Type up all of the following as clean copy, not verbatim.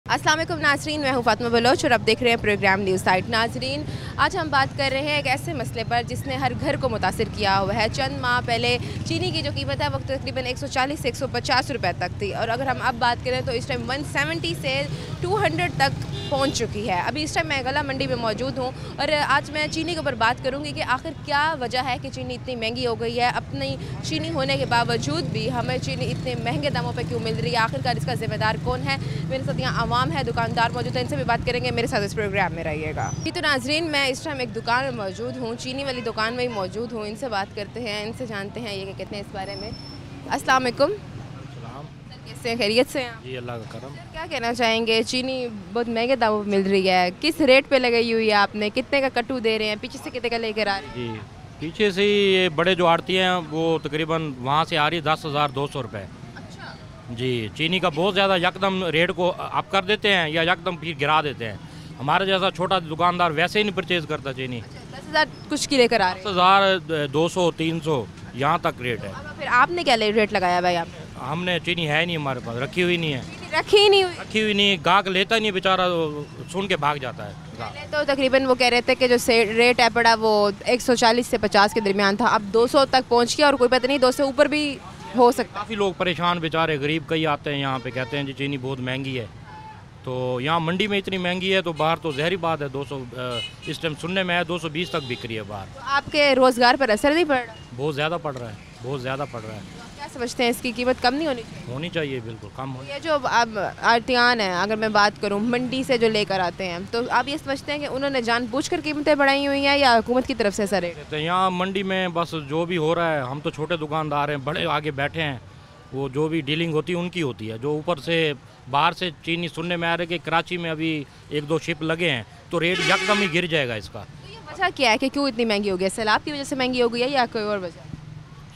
अस्सलाम वालेकुम नाजरीन, मैं हूँ फातिमा बलोच और अब देख रहे हैं प्रोग्राम न्यूज़ साइट। नाजरीन, आज हम बात कर रहे हैं एक ऐसे मसले पर जिसने हर घर को मुतासिर किया हुआ है। चंद माह पहले चीनी की जो कीमत है वो तकरीबन 140 से 150 रुपये तक थी और अगर हम अब बात करें तो इस टाइम 170 से 200 तक पहुँच चुकी है। अभी इस टाइम मैं गला मंडी में मौजूद हूँ और आज मैं चीनी के ऊपर बात करूँगी कि आखिर क्या वजह है कि चीनी इतनी महंगी हो गई है। अपनी चीनी होने के बावजूद भी हमें चीनी इतने महंगे दामों पर क्यों मिल रही है, आखिरकार इसका जिम्मेदार कौन है। मेरे साथ यहाँ है, दुकानदार मौजूद है, इनसे भी बात करेंगे। मेरे साथ इस प्रोग्राम में रहिएगा। जी तो नाजरीन, मैं इस टाइम एक दुकान में मौजूद हूँ, चीनी वाली दुकान में ही मौजूद हूँ। इनसे बात करते हैं, इनसे जानते हैं ये क्या कहते हैं इस बारे में। अस्सलाम वालेकुम। कैसे हैं, खैरियत से हैं? जी अल्लाह का करम। क्या कहना चाहेंगे, चीनी बहुत महंगे दामों पर मिल रही है, किस रेट पे लगाई हुई है आपने, कितने का कट्टू दे रहे हैं, पीछे से कितने का लेकर आ रहे हैं? जी पीछे से ही ये बड़े जो आड़ती हैं वो तकरीबन वहाँ से आ रही है 10,200 रुपये। जी चीनी का बहुत ज़्यादा यकदम रेट को अप कर देते हैं या यकदम फिर गिरा देते हैं। हमारे जैसा छोटा दुकानदार वैसे ही नहीं परचेज करता चीनी। 10,000 कुछ की लेकर आ रहे हैं? 10,200 300 यहाँ तक रेट है। फिर आपने क्या रेट लगाया भाई? आप हमने चीनी है नहीं, हमारे पास रखी हुई नहीं है। रखी हुई नहीं, गाहक लेता नहीं बेचारा, सुन के भाग जाता है। पहले तो तकरीबन वो कह रहे थे कि जो रेट है पड़ा वो 140 से 50 के दरमियान था, अब 200 तक पहुँच गया और कोई पता नहीं 200 ऊपर भी हो सकता। काफ़ी लोग परेशान बेचारे गरीब कई आते हैं यहाँ पे, कहते हैं जी चीनी बहुत महंगी है। तो यहाँ मंडी में इतनी महंगी है तो बाहर तो जहरी बात है। 200 इस टाइम सुनने में है 220 तक बिक रही है बाहर। तो आपके रोज़गार पर असर नहीं पड़ रहा? बहुत ज़्यादा पड़ रहा है, बहुत ज़्यादा पड़ रहा है। क्या समझते हैं इसकी कीमत कम नहीं होनी चाहिए? होनी चाहिए, बिल्कुल कम होनी। ये जो अब आड़तियान है, अगर मैं बात करूँ मंडी से जो लेकर आते हैं, तो आप ये समझते हैं कि उन्होंने जानबूझकर कीमतें बढ़ाई हुई हैं या हुकूमत की तरफ से ऐसा रेट? तो यहाँ मंडी में बस जो भी हो रहा है, हम तो छोटे दुकानदार हैं, बड़े आगे बैठे हैं, वो जो भी डीलिंग होती है उनकी होती है। जो ऊपर से बाहर से चीनी सुनने में आ रहा है कि कराची में अभी 1-2 शिप लगे हैं तो रेट यकदम ही गिर जाएगा इसका। तो ये वजह क्या है कि क्यों इतनी महंगी हो गई है? सैलाब की वजह से महंगी हो गई है या कोई और वजह?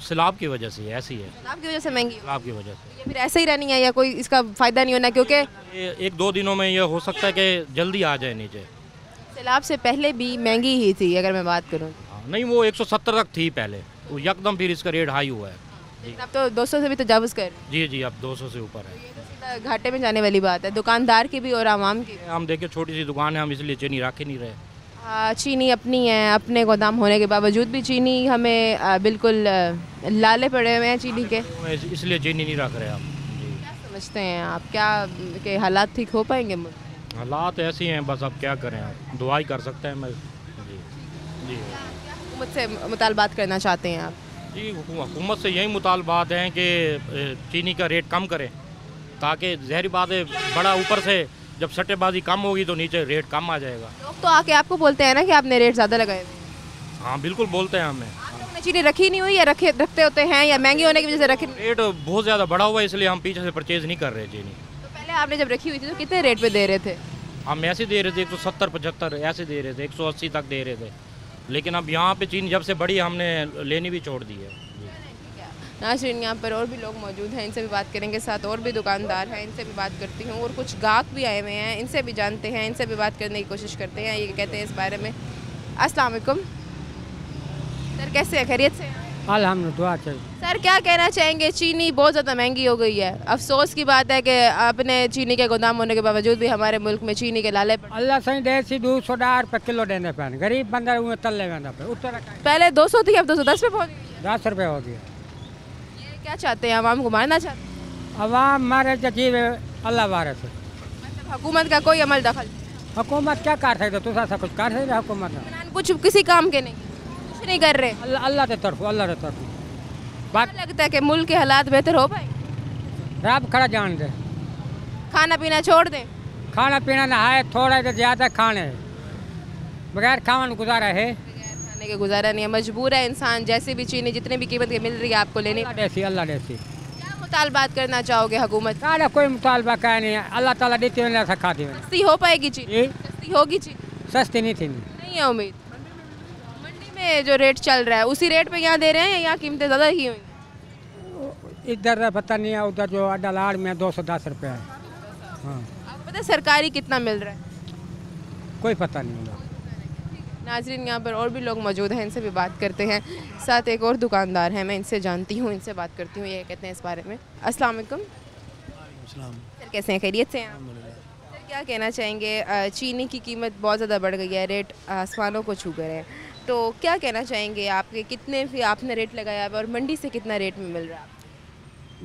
सैलाब की वजह से ऐसी है। सैलाब की वजह से महंगी? सैलाब की वजह से। ये फिर ऐसे ही रहनी है या कोई इसका फ़ायदा नहीं होना? क्योंकि ये 1-2 दिनों में ये हो सकता है कि जल्दी आ जाए नीचे। सैलाब से पहले भी महंगी ही थी अगर मैं बात करूँ। नहीं, वो 170 तक थी पहले, वो यकदम फिर इसका रेट हाई हुआ है। अब तो 200 से भी तजावुज़ कर। जी जी, अब 200 से ऊपर है। ये तो सीधा घाटे में जाने वाली बात है, दुकानदार की भी और आवाम की। हम देखिए छोटी सी दुकान है, हम इसलिए चीनी रख ही नहीं रहे। चीनी अपनी है, अपने गोदाम होने के बावजूद भी चीनी हमें बिल्कुल लाले पड़े हुए हैं चीनी के, इसलिए चीनी नहीं रख रहे हम। जी क्या समझते हैं आप, क्या के हालात ठीक हो पाएंगे? हालात ऐसी हैं, बस अब क्या करें, आप दुआई कर सकते हैं। मैं जी जी हुकूमत से मुतालबात करना चाहते हैं आप? जी हुकूमत से यही मुतालबात हैं कि चीनी का रेट कम करें, ताकि जहरी बात है बड़ा ऊपर से जब सट्टेबाजी कम होगी तो नीचे रेट कम आ जाएगा। लोग तो आके आपको बोलते हैं ना कि आपने रेट ज़्यादा लगाए हुए। हाँ बिल्कुल बोलते हैं हमें। आपने चीनी रखी नहीं हुई या रखते होते हैं या महंगी होने की वजह से रखी? रेट बहुत ज़्यादा बढ़ा हुआ है इसलिए हम पीछे से परचेज़ नहीं कर रहे चीनी। तो पहले आपने जब रखी हुई थी तो कितने रेट पे दे रहे थे? हम ऐसे दे रहे थे 170-75 ऐसे दे रहे थे, 180 तक दे रहे थे। लेकिन अब यहाँ पे चीनी जब से बढ़ी हमने लेनी भी छोड़ दी है। नाज़रीन, यहाँ पर और भी लोग मौजूद हैं, इनसे भी बात करेंगे। साथ और भी दुकानदार हैं, इनसे भी बात करती हूँ और कुछ गाहक भी आए हुए हैं, इनसे भी जानते हैं, इनसे भी बात करने की कोशिश करते हैं। ये कहते हैं इस बारे में। अस्सलाम वालेकुम सर, कैसे हैं, खैरियत से हैं? अल्हम्दुलिल्लाह। सर क्या कहना चाहेंगे, चीनी बहुत ज़्यादा महंगी हो गई है, अफसोस की बात है कि अपने चीनी के गोदाम होने के बावजूद भी हमारे मुल्क में चीनी के लाले पड़े। अल्लाह सही देसी 200 रुपये किलो देने पे गरीब बंदा उन्हें तल्ले पे पहले 200 थी, अब 210 पे पहुँच गई है। 10 रुपये हो गया। ये क्या चाहते हैं, आवाम को मारना चाहते हैं? अवाम मारे जीव अल्लाह वारे से, मतलब हुकूमत का कोई अमल दखल? हुकूमत क्या कर सकते, तुम ऐसा कुछ कर सकते हुकूमत? कुछ किसी काम के नहीं, कुछ नहीं कर रहे। अल्लाह के तरफ, अल्लाह के तरफ बात लगता है कि मुल्क के हालात बेहतर हो पाए? रब खड़ा जान दे, खाना पीना छोड़ दें? खाना पीना नहाए थोड़ा तो ज़्यादा खाने, बगैर खावन गुजारा है? खाने के गुजारा नहीं है, मजबूर है इंसान। जैसे भी चीनी जितने भी कीमत की मिल रही है आपको लेनी। अल्लाह देसी। क्या मुतालबात करना चाहोगे हुकूमत? सारा कोई मुतालबा का नहीं है, अल्लाह ताला देती है खा दी। सस्ती हो पाएगी चीनी? सस्ती होगी चीनी? सस्ती नहीं थी, नहीं है उम्मीद। मंडी में जो रेट चल रहा है उसी रेट पे यहाँ दे रहे हैं या यहाँ कीमतें ज़्यादा ही हुई? इधर पता नहीं है, उधर जो अड्डा लाड़ में 210 रुपये है। हाँ, आपको पता है सरकारी कितना मिल रहा है? कोई पता नहीं होगा। नाजरीन, यहाँ पर और भी लोग मौजूद हैं, इनसे भी बात करते हैं। साथ एक और दुकानदार हैं, मैं इनसे जानती हूँ, इनसे बात करती हूँ, ये कहते हैं इस बारे में। अस्सलाम वालेकुम सर, कैसे हैं, खैरियत से हैं आप? क्या कहना चाहेंगे, चीनी की कीमत बहुत ज़्यादा बढ़ गई है, रेट आसमानों को छू गए हैं, तो क्या कहना चाहेंगे आपके कितने भी आपने रेट लगाया है और मंडी से कितना रेट में मिल रहा है?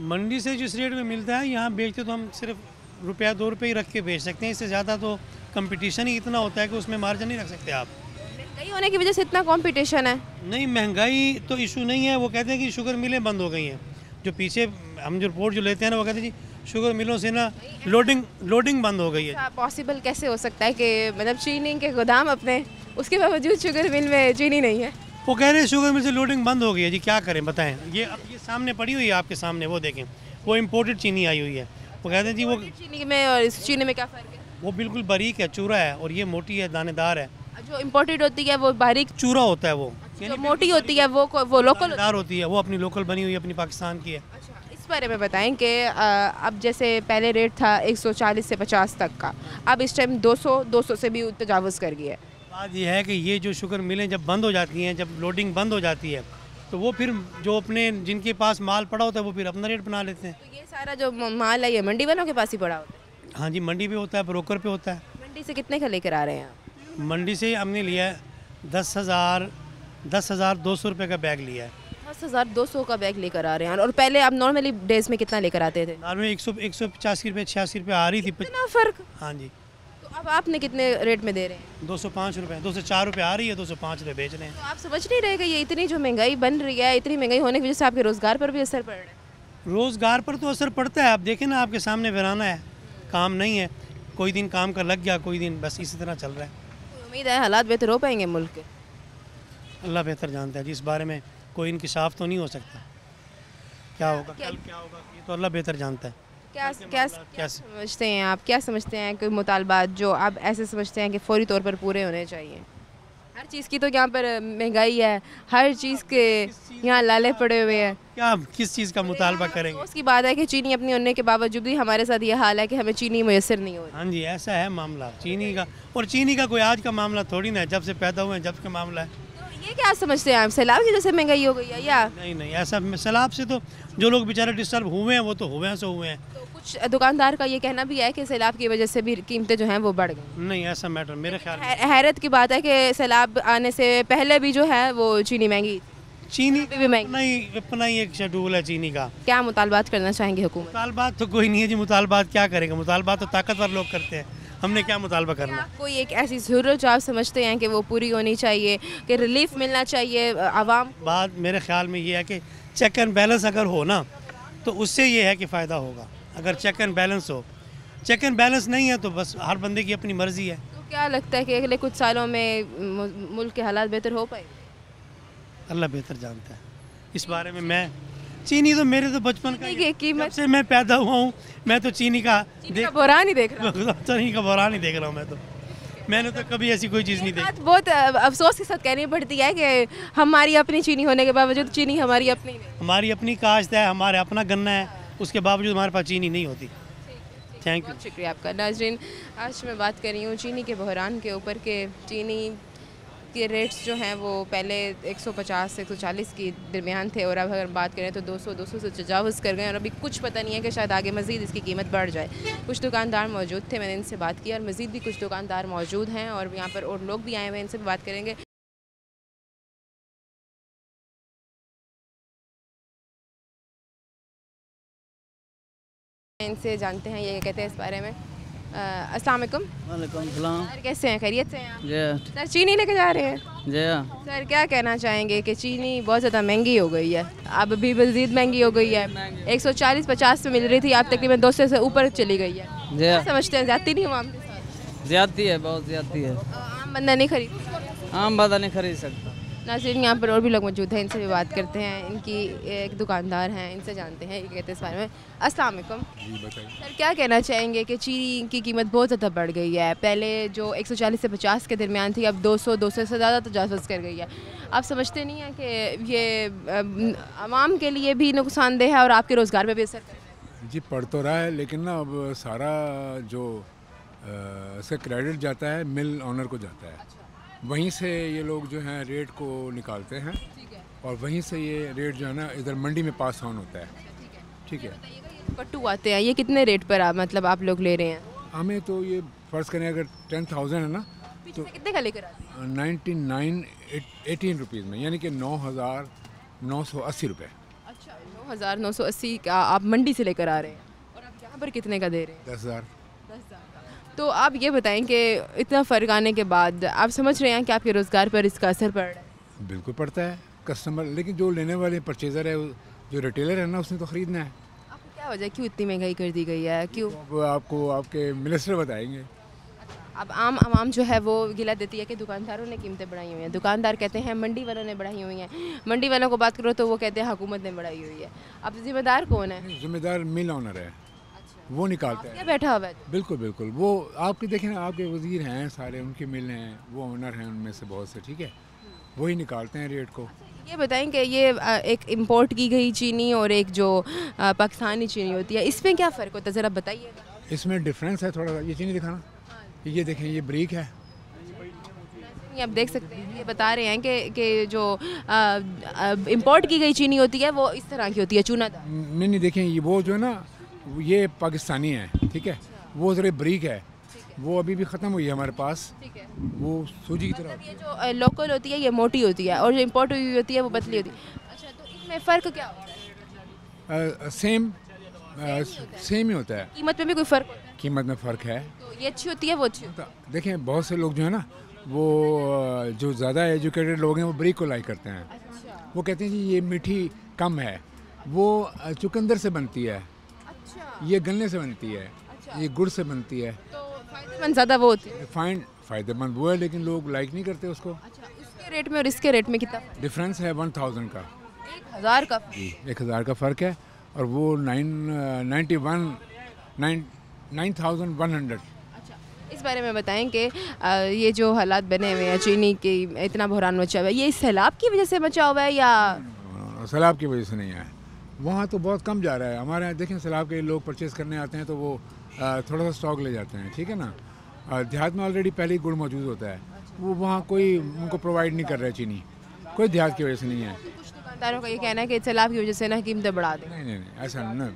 मंडी से जिस रेट में मिलता है यहाँ बेचते तो हम सिर्फ रुपया 2 रुपये ही रख के बेच सकते हैं, इससे ज़्यादा तो कंपटीशन ही इतना होता है कि उसमें मार्जिन नहीं रख सकते आप। महंगाई होने की वजह से इतना कंपटीशन है? नहीं, महंगाई तो इशू नहीं है, वो कहते हैं कि शुगर मिलें बंद हो गई हैं। जो पीछे हम जो रिपोर्ट जो लेते हैं ना, वो कहते हैं जी शुगर मिलों से ना लोडिंग बंद हो गई है। पॉसिबल कैसे हो सकता है कि मतलब चीनी के गोदाम अपने, उसके बावजूद शुगर मिल में चीनी नहीं है? वो कह रहे हैं शुगर मिल से लोडिंग बंद हो गई है जी, क्या करें बताएं। ये अब ये सामने पड़ी हुई है आपके सामने, वो देखें, वो इम्पोर्टेड चीनी आई हुई है। वो कहते हैं जी वो चीनी में और इस चीनी में क्या फ़र्क है? वो बिल्कुल बारीक है, चूरा है, और ये मोटी है, दानेदार है। जो इम्पोर्टेड होती है वो बारीक, चूरा होता है वो, जो मोटी होती है वो लोकल दानेदार होती है, वो अपनी लोकल बनी हुई है, अपनी पाकिस्तान की है। अच्छा, इस बारे में बताएं कि अब जैसे पहले रेट था 140 से 50 तक का, अब इस टाइम 200 से भी तजावुज़ कर गया है। बात यह है कि ये जो शुगर मिलें जब बंद हो जाती हैं, जब लोडिंग बंद हो जाती है, तो वो फिर जो अपने जिनके पास माल पड़ा होता है वो फिर अपना रेट बना लेते हैं। तो ये सारा जो माल है ये मंडी वालों के पास ही पड़ा होता है? हाँ जी, मंडी पे होता है, ब्रोकर पे होता है। मंडी से कितने का लेकर आ रहे हैं आप? मंडी से हमने लिया है 10,200 रुपये का बैग लिया है। 10,200 का बैग लेकर आ रहे हैं, और पहले आप नॉर्मली डेज में कितना लेकर आते थे? नॉर्मल 185 रुपये 86 रुपये आ रही थी। इतना फ़र्क? हाँ जी। तो अब आपने कितने रेट में दे रहे हैं? 205 रुपये, 204 रुपये आ रही है, 205 रुपये बेच रहे हैं। तो आप समझ नहीं रहे कि ये इतनी जो महंगाई बन रही है, इतनी महंगाई होने की वजह से आपके रोज़गार पर भी असर पड़ रहा है? रोज़गार पर तो असर पड़ता है, आप देखें ना, आपके सामने वीराना है, काम नहीं है, कोई दिन काम का लग गया, कोई दिन बस इसी तरह चल रहा है। तो उम्मीद है हालात बेहतर हो पाएंगे मुल्क के? अल्लाह बेहतर जानता है जी, इस बारे में कोई इंकिशाफ तो नहीं हो सकता, क्या होगा कल क्या होगा ये तो अल्लाह बेहतर जानता है। क्या समझते हैं आप, क्या समझते हैं कोई मुतालबात जो आप ऐसे समझते हैं कि फौरी तौर पर पूरे होने चाहिए? हर चीज़ की तो यहाँ पर महंगाई है, हर चीज़ के यहाँ लाले पड़े हुए हैं। क्या किस चीज़ का मुतालबा करेंगे? उसकी बात है कि चीनी अपनी होने के बावजूद भी हमारे साथ ये हाल है कि हमें चीनी मैसर नहीं हो रही। हाँ जी, ऐसा है मामला चीनी का, और चीनी का कोई आज का मामला थोड़ी ना है, जब से पैदा हुए हैं जब का मामला है। तो ये क्या समझते हैं आप, सैलाब की वजह से महंगाई हो गई है या? नहीं, ऐसा सैलाब से तो जो लोग बेचारे डिस्टर्ब हुए हैं वो तो हुए हैं सो हुए हैं। तो कुछ दुकानदार का ये कहना भी है कि सैलाब की वजह से भी कीमतें जो हैं वो बढ़ गई। नहीं, ऐसा मैटर मेरे ख्याल में। हैरत की बात है कि सैलाब आने से पहले भी जो है वो चीनी महंगी, चीनी भी महंगी। अपना ही एक शेड्यूल है चीनी का। क्या मुतालबात करना चाहेंगे हुकूमत? मुतालबात तो कोई नहीं है जी, मुतालबात क्या करेंगे, मुतालबात तो ताकतवर लोग करते हैं, हमने क्या मुतालबा करना। कोई एक ऐसी ज़रूरत जो आप समझते हैं कि वो पूरी होनी चाहिए, कि रिलीफ मिलना चाहिए आवाम? बात मेरे ख्याल में ये है कि चेक एंड बैलेंस अगर हो ना तो उससे ये है कि फ़ायदा होगा। अगर चेक एंड बैलेंस हो, चेक एंड बैलेंस नहीं है तो बस हर बंदे की अपनी मर्ज़ी है। तो क्या लगता है कि अगले कुछ सालों में मुल्क के हालात बेहतर हो पाए? अल्लाह बेहतर जानता है इस बारे में। मैं चीनी तो मेरे तो बचपन का की कीमत जब से मैं पैदा हुआ हूँ मैं तो चीनी का बुरान ही देख रहा हूँ। चीनी का बुरा नहीं देख रहा हूँ मैं तो, मैंने तो कभी ऐसी कोई चीज़ नहीं देखी। बात बहुत अफसोस के साथ कहनी पड़ती है कि हमारी अपनी चीनी होने के बावजूद चीनी हमारी अपनी नहीं। हमारी अपनी काश्त है, हमारे अपना गन्ना है, उसके बावजूद हमारे पास चीनी नहीं होती। थैंक यू, बहुत शुक्रिया आपका। नाज़रीन, आज मैं बात कर रही हूँ चीनी के बहरान के ऊपर के चीनी के रेट्स जो हैं वो पहले 150 से 140 के दरमियान थे, और अब अगर बात करें तो 200 से तजावुज़ कर गए, और अभी कुछ पता नहीं है कि शायद आगे मज़ीद इसकी कीमत बढ़ जाए। कुछ दुकानदार मौजूद थे, मैंने इनसे बात की, और मज़ीद भी कुछ दुकानदार मौजूद हैं और यहाँ पर और लोग भी आए हुए हैं, इनसे भी बात करेंगे। इनसे जानते हैं ये कहते हैं इस बारे में। अस्सलाम वालेकुम। वालेकुम सलाम। सर कैसे हैं, खैरियत से हैं आप? जी सर चीनी लेके जा रहे हैं? जी सर क्या कहना चाहेंगे कि चीनी बहुत ज़्यादा महंगी हो गई है, अब भी मज़ीद महंगी हो गई है। 140-50 में मिल रही थी, आप तकरीबन 200 से ऊपर चली गई है। जी क्या समझते हैं, ज़्यादती नहीं हुआ आपके साथ? ज्यादती है, बहुत ज्यादती है, आम बंदा नहीं खरीद? आम बंदा नहीं खरीद सकता। नाज़रीन, यहाँ पर और भी लोग मौजूद हैं, इनसे भी बात करते हैं। इनकी एक दुकानदार हैं, इनसे जानते हैं ये कहते हैं इस बारे में। अस्सलाम वालेकुम। जी बताइए। सर क्या कहना चाहेंगे कि चीनी की कीमत बहुत ज़्यादा बढ़ गई है, पहले जो 140 से 50 के दरमियान थी अब 200 से ज़्यादा तजावुज़ कर गई है। आप समझते नहीं हैं कि ये आवाम के लिए भी नुकसानदेह है और आपके रोज़गार पर भी असर कर रहा है? जी पढ़ तो रहा है, लेकिन ना अब सारा जो से क्रेडिट जाता है मिल ऑनर को जाता है। वहीं से ये लोग जो हैं रेट को निकालते हैं और वहीं से ये रेट जो है ना इधर मंडी में पास ऑन होता है। ठीक है, कट्टू आते हैं, ये कितने रेट पर मतलब आप लोग ले रहे हैं? हमें तो ये फ़र्ज़ करें अगर 10,000 है ना पीछे से कितने का लेकर आते हैं? 18 रुपीज़ में, यानी कि 9,980 रुपये। अच्छा, 9,980 का आप मंडी से लेकर आ रहे हैं, और आप यहाँ पर कितने का दे रहे हैं? 10,000। 10,000 का। तो आप ये बताएं कि इतना फ़र्क आने के बाद आप समझ रहे हैं कि आपके रोज़गार पर इसका असर पड़ रहा है? बिल्कुल पड़ता है कस्टमर, लेकिन जो लेने वाले परचेज़र है, जो रिटेलर है ना, उसने तो ख़रीदना है। आपको क्या वजह, क्यों इतनी महंगाई कर दी गई है, क्यों? अब आपको आपके मिनिस्टर बताएंगे। अब आम आवाम जो है वो गिला देती है कि दुकानदारों ने कीमतें बढ़ाई हुई हैं, दुकानदार कहते हैं मंडी वालों ने बढ़ाई हुई हैं, मंडी वालों को बात करो तो वो कहते हैं हुकूमत ने बढ़ाई हुई है। अब जिम्मेदार कौन है? जिम्मेदार मिल ऑनर है, वो निकालता क्या है। बैठा हुआ है? बिल्कुल बिल्कुल, वो आपके देखें ना, आपके वज़ीर हैं सारे, उनके मिल हैं, वो ऑनर हैं उनमें से बहुत से, ठीक है, वही निकालते हैं रेट को। ये बताएं कि ये एक इंपोर्ट की गई चीनी और एक जो पाकिस्तानी चीनी होती है, इसमें क्या फ़र्क होता है, ज़रा बताइएगा। इसमें डिफरेंस है थोड़ा सा। ये चीनी दिखाना, ये देखें, ये ब्रीक है। ये आप देख सकते हैं, ये बता रहे हैं कि जो इंपोर्ट की गई चीनी होती है वो इस तरह की होती है, चूनादार। नहीं देखें, ये वो जो है ना, ये पाकिस्तानी है, ठीक है, वो ज़रा ब्रीक है, वो अभी भी ख़त्म हुई है हमारे पास, ठीक है। वो सूजी की तरह। मतलब ये जो लोकल होती है ये मोटी होती है, और जो इंपोर्ट हुई होती है वो पतली होती है। अच्छा, तो इसमें फ़र्क क्या होता है? सेम ही होता है। कीमत में भी कोई फ़र्क होता है? कीमत में फ़र्क है। तो ये अच्छी होती है, वो अच्छी होती है? देखें, बहुत से लोग जो है ना, वो जो ज़्यादा एजुकेटेड लोग हैं, वो ब्रीक को लाइक करते हैं। अच्छा वो कहते हैं जी ये मीठी कम है, वो चुकंदर से बनती है, अच्छा। ये गन्ने से बनती है, ये गुड़ से बनती है। तो फ़ायदेमंद ज़्यादा वो होती है। फ़ायदेमंद वो है, लेकिन लोग लाइक नहीं करते उसको। अच्छा, उसके रेट में और इसके रेट में कितना? डिफरेंस है 1,000 का। 1,000 का? जी, 1,000 का फ़र्क है, और वो 9,100। अच्छा, इस बारे में बताएं कि ये जो हालात बने हुए हैं, चीनी की इतना बहरान मचा हुआ है, ये सैलाब की वजह से मचा हुआ है या? सैलाब की वजह से नहीं है, वहाँ तो बहुत कम जा रहा है। हमारे यहाँ देखें, सैलाब के लोग परचेज़ करने आते हैं तो वो थोड़ा सा स्टॉक ले जाते हैं, ठीक है ना। देहात में ऑलरेडी पहले ही गुड़ मौजूद होता है, वो वहाँ कोई उनको प्रोवाइड नहीं कर रहा है चीनी, कोई देहात की वजह से नहीं है। कुछ दुकानदारों का ये कहना है कि सैलाब की वजह से ना कीमतें बढ़ा दें। नहीं, ऐसा नहीं।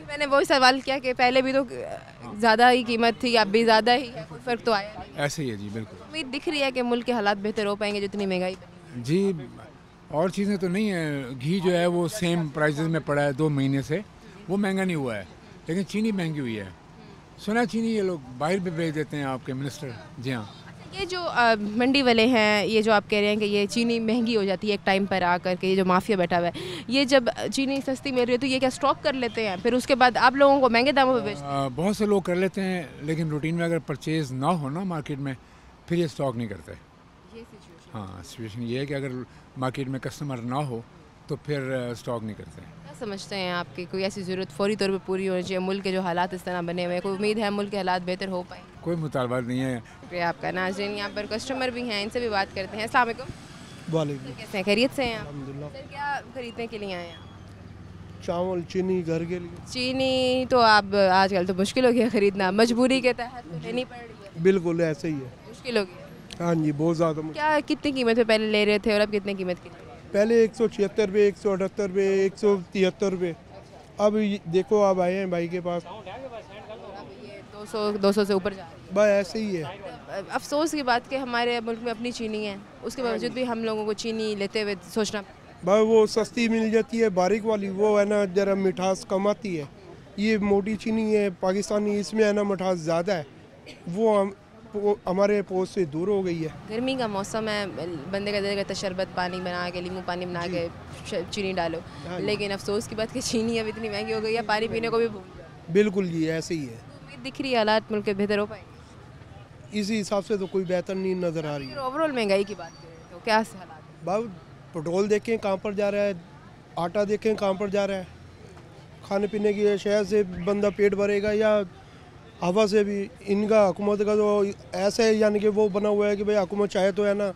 मैंने वही सवाल किया कि पहले भी तो ज़्यादा ही कीमत थी, अब भी ज़्यादा ही है, कोई फ़र्क तो आया नहीं। ऐसे ही है जी, बिल्कुल। उम्मीद दिख रही है कि मुल्क के हालात बेहतर हो पाएंगे जितनी महंगाई बनी। जी, और चीज़ें तो नहीं है। घी जो है वो सेम प्राइसेस में पड़ा है 2 महीने से, वो महंगा नहीं हुआ है, लेकिन चीनी महंगी हुई है। सोना चीनी ये लोग बाहर भी भेज देते हैं आपके मिनिस्टर। जी हाँ। ये जो मंडी वाले हैं, ये जो आप कह रहे हैं कि ये चीनी महंगी हो जाती है एक टाइम पर आकर के, ये जो माफिया बैठा हुआ है, ये जब चीनी सस्ती मिल रही है तो ये क्या स्टॉक कर लेते हैं, फिर उसके बाद आप लोगों को महंगे दामों पे बेचते हैं? बहुत से लोग कर लेते हैं, लेकिन रूटीन में अगर परचेज़ ना हो ना मार्केट में, फिर ये स्टॉक नहीं करते। हाँ, सिचुएशन ये है कि अगर मार्केट में कस्टमर ना हो तो फिर स्टॉक नहीं करते। क्या समझते हैं आपकी कोई ऐसी ज़रूरत फौरी तौर पर पूरी होनी चाहिए? मुल्क के जो हालात इस तरह बने हुए हैं, कोई उम्मीद है मुल्क के हालात बेहतर हो पाए? कोई मुतालबा नहीं है। शुक्रिया आपका। नाज़रीन, यहाँ पर कस्टमर भी हैं, इनसे भी बात करते हैं। अस्सलाम वालेकुम। वालेकुम कैसे हैं, खैरियत से हैं आप? अल्हम्दुलिल्लाह। सर, क्या खरीदने के लिए आए हैं? चावल चीनी घर के लिए चीनी तो आप आजकल तो मुश्किल हो गया ख़रीदना, मजबूरी के तहत तो लेनी पड़ रही है, बिल्कुल ऐसे ही है। मुश्किल हो गया। हाँ जी, बहुत ज़्यादा क्या कितनी कीमत पे पहले ले रहे थे और अब कितनी कीमत की? पहले 176 रुपये, 178 रुपये, 173 रुपये, अब देखो आप आए हैं भाई के पास, 200 से ऊपर जा रही बस ऐसे ही है। है। अफसोस की बात कि हमारे मुल्क में अपनी चीनी है, उसके बावजूद भी हम लोगों को चीनी लेते हुए सोचना। बस वो सस्ती मिल जाती है, बारीक वाली, वो है ना जरा मिठास कम आती है। ये मोटी चीनी है पाकिस्तानी, इसमें है ना मिठास ज़्यादा है, वो हमारे पोज से दूर हो गई है। गर्मी का मौसम है, बंदे का दिल करता है शरबत पानी बना के, नींबू पानी बना के चीनी डालो, लेकिन अफसोस की बात कि चीनी अब इतनी महंगी हो गई है, पानी पीने को भी भूल गए। बिल्कुल जी, ऐसे ही है। उम्मीद दिख रही है हालात मुल्क के बेहतर हो पाएंगे? इसी हिसाब से तो कोई बेहतर नहीं नज़र आ रही है। फिर ओवरऑल महंगाई की बात करें तो क्या हालात है? बाब पेट्रोल देखें कहाँ पर जा रहा है, आटा देखें कहाँ पर जा रहा है, खाने पीने की अशिया से बंदा पेट भरेगा या हवा से भी? इनका हुकूमत का तो ऐसा है, यानी कि वो बना हुआ है कि भाई हुकूमत चाहे तो है ना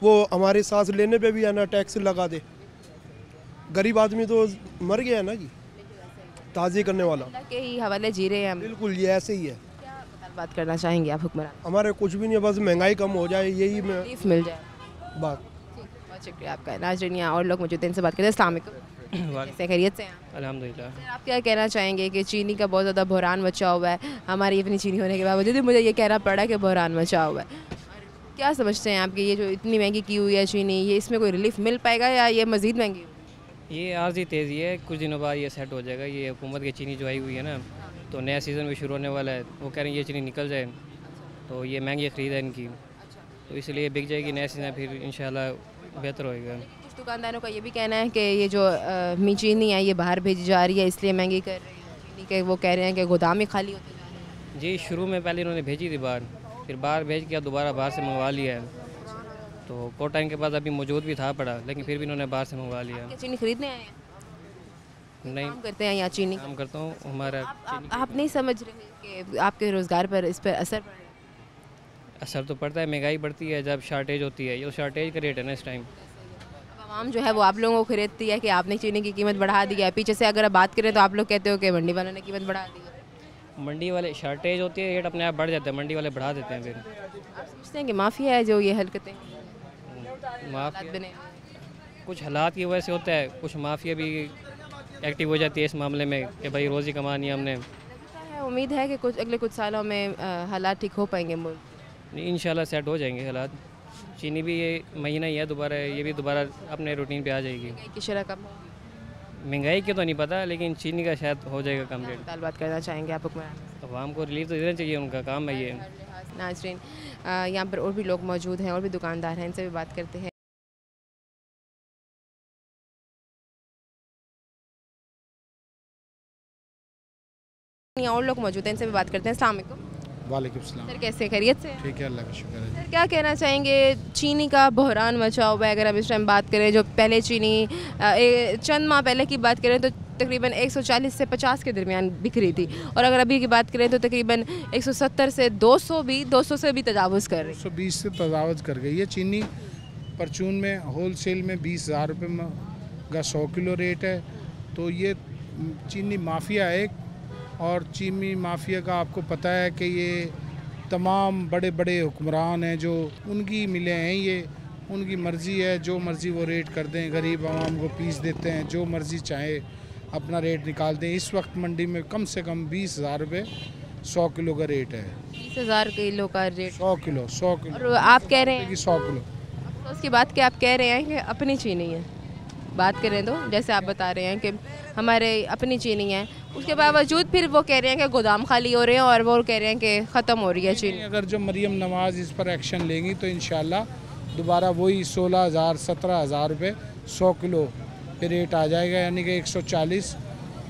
वो हमारे सांस लेने पे भी है ना टैक्स लगा दे। गरीब आदमी तो मर गया है ना जी, ताज़ी करने वाला। अल्लाह के ही हवाले जी रहे हैं हम। बिल्कुल ये ऐसे ही है। क्या बात करना चाहेंगे आप हुक्मरान? हमारे कुछ भी नहीं, बस महंगाई कम हो जाए, यही मैं रिलीफ मिल जाए। बात। बहुत शुक्रिया आपका। नाज़रीन, यहाँ और लोग मौजूद हैं, इनसे बात करते हैं। अस्सलाम वालेकुम। कैसे खैरियत से हैं आप? अल्हम्दुलिल्लाह। सर आप क्या कहना चाहेंगे कि चीनी का बहुत ज़्यादा बहरान मचा हुआ है, हमारी इतनी चीनी होने के बावजूद भी मुझे ये कहना पड़ा कि बहरान मचा हुआ है, और क्या समझते हैं आप कि ये जो इतनी महंगी की हुई है चीनी, ये इसमें कोई रिलीफ मिल पाएगा या ये मज़ीद महंगी होगी? ये आर्जी तेज़ी है, कुछ दिनों बाद ये सेट हो जाएगा। ये हुकूमत की चीनी जो आई हुई है ना, तो नया सीज़न भी शुरू होने वाला है, वो कह रहे हैं ये चीनी निकल जाए तो ये महंगी ख़रीद है इनकी, तो इसलिए बिक जाएगी नया सीज़न, फिर इंशाल्लाह बेहतर होएगा। कुछ दुकानदारों का ये भी कहना है कि ये जो चीनी है ये बाहर भेजी जा रही है इसलिए महंगी कर रही है चीनी के, वो कह रहे हैं कि गोदाम ही खाली होते जा रहे हैं। जी शुरू में पहले इन्होंने भेजी थी बाहर, फिर बाहर भेज के दोबारा बाहर से मंगवा लिया है, तो कोट टाइम के बाद अभी मौजूद भी था पड़ा, लेकिन फिर भी इन्होंने बाहर से मंगवा लिया। क्या चीनी खरीदने आए हैं? नहीं काम करते हैं यहाँ चीनी काम करता हूँ हमारा आप नहीं समझ रहे कि आपके रोज़गार पर इस पर असर पड़ रहा है? असर तो पड़ता है, महंगाई बढ़ती है, जब शार्टेज होती है, ये शार्टेज का रेट है ना इस टाइम। अब आवाम जो है वो आप लोगों को खरीदती है कि आपने चीनी की कीमत बढ़ा दी है, पीछे से अगर आप बात करें तो आप लोग कहते हो कि मंडी वालों ने कीमत बढ़ा दी है। मंडी वाले शार्टेज होती है, रेट अपने आप बढ़ जाता है, मंडी वाले बढ़ा देते हैं। फिर आप समझते हैं कि माफिया है जो ये हरकतें माफिया हालात बने? कुछ हालात की वजह से होता है, कुछ माफिया भी एक्टिव हो जाती है इस मामले में कि भाई रोज़ी कमानी है हमने। उम्मीद है कि कुछ अगले कुछ सालों में हालात ठीक हो पाएंगे मुल्क? इंशाल्लाह सेट हो जाएंगे हालात। चीनी भी ये महीना ही है, दोबारा ये भी दोबारा अपने रूटीन पे आ जाएगी। की शरह कम होगी? महंगाई की तो नहीं पता, लेकिन चीनी का शायद हो जाएगा कम रेट। बात करना चाहेंगे आप हुक्मरान? आवाम को रिलीफ तो देना चाहिए, उनका काम है ये। नाज़रीन यहाँ पर और भी लोग मौजूद हैं और भी दुकानदार हैं, इनसे भी बात करते हैं। यहाँ और लोग मौजूद हैं, इनसे भी बात करते हैं। अस्सलाम वालेकुम। वालेकुम सलाम। सर कैसे खैरियत से? ठीक है, अल्लाह का शुक्र है। सर क्या कहना चाहेंगे, चीनी का बहरान मचा हुआ है, अगर हम इस टाइम बात करें, जो पहले चीनी चंद माह पहले की बात करें तो तकरीबन 140 से 50 के दरमियान बिक रही थी, और अगर अभी की बात करें तो तकरीबन 170 से 200 से भी तजावुज़ कर रही है। 120 से तजावज़ कर गई है चीनी। परचून में होल सेल में 20,000 रुपये का 100 किलो रेट है। तो ये चीनी माफिया है, और चीनी माफिया का आपको पता है कि ये तमाम बड़े बड़े हुक्मरान हैं जो उनकी मिले हैं, ये उनकी मर्ज़ी है, जो मर्ज़ी वो रेट कर दें, गरीब आवाम को पीस देते हैं, जो मर्ज़ी चाहे अपना रेट निकाल दें। इस वक्त मंडी में कम से कम 20,000 रुपये 100 किलो का रेट है। 20,000 किलो का रेट? 100 किलो और आप कह रहे हैं 100 किलो। तो उसकी बात कि आप कह रहे हैं कि अपनी चीनी है, बात करें तो जैसे आप बता रहे हैं कि हमारे अपनी चीनी है, उसके बावजूद फिर वो कह रहे हैं कि गोदाम खाली हो रहे हैं और वो कह रहे हैं कि ख़त्म हो रही है चीनी। अगर जो मरियम नवाज़ इस पर एक्शन लेंगी तो इंशाल्लाह दोबारा वही 16,000 17,000 रुपये 100 किलो पे रेट आ जाएगा, यानी कि 140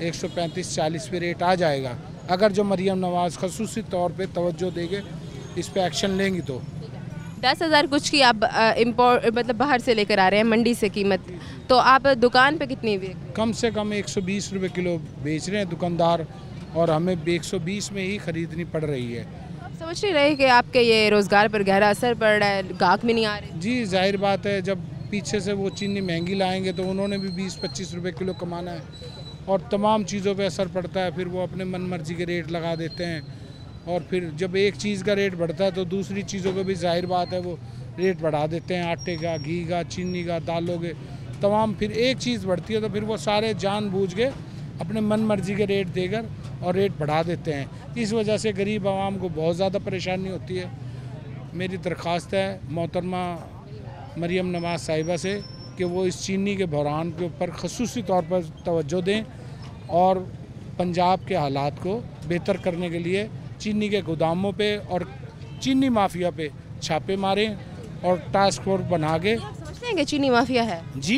135 40 पे रेट आ जाएगा, अगर जो मरियम नवाज़ खसूसी तौर पे तवज्जो देंगे, इस पे एक्शन लेंगी तो। 10,000 कुछ की आप इम्पोर्ट मतलब बाहर से लेकर आ रहे हैं मंडी से कीमत, तो आप दुकान पे कितनी कम से कम 120 रुपये किलो बेच रहे हैं दुकानदार, और हमें 120 में ही ख़रीदनी पड़ रही है। आप समझ नहीं रहे कि आपके ये रोज़गार पर गहरा असर पड़ रहा है, गाहक भी नहीं आ रहे? जी जाहिर बात है, जब पीछे से वो चीनी महंगी लाएंगे तो उन्होंने भी 20-25 रुपये किलो कमाना है, और तमाम चीज़ों पे असर पड़ता है। फिर वो अपने मन मर्जी के रेट लगा देते हैं, और फिर जब एक चीज़ का रेट बढ़ता है तो दूसरी चीज़ों का भी जाहिर बात है वो रेट बढ़ा देते हैं, आटे का, घी का, चीनी का, दालों के तमाम। फिर एक चीज़ बढ़ती है तो फिर वो सारे जानबूझ के अपने मन मर्जी के रेट देकर और रेट बढ़ा देते हैं। इस वजह से गरीब आवाम को बहुत ज़्यादा परेशानी होती है। मेरी दरख्वास्त है मोहतरमा मरियम नवाज़ साहिबा से कि वो इस चीनी के बहरान के ऊपर खसूसी तौर पर तवज्जो दें, और पंजाब के हालात को बेहतर करने के लिए चीनी के गोदामों पे और चीनी माफिया पे छापे मारें, और टास्क फोर्स बना के। समझते हैं कि चीनी माफिया है? जी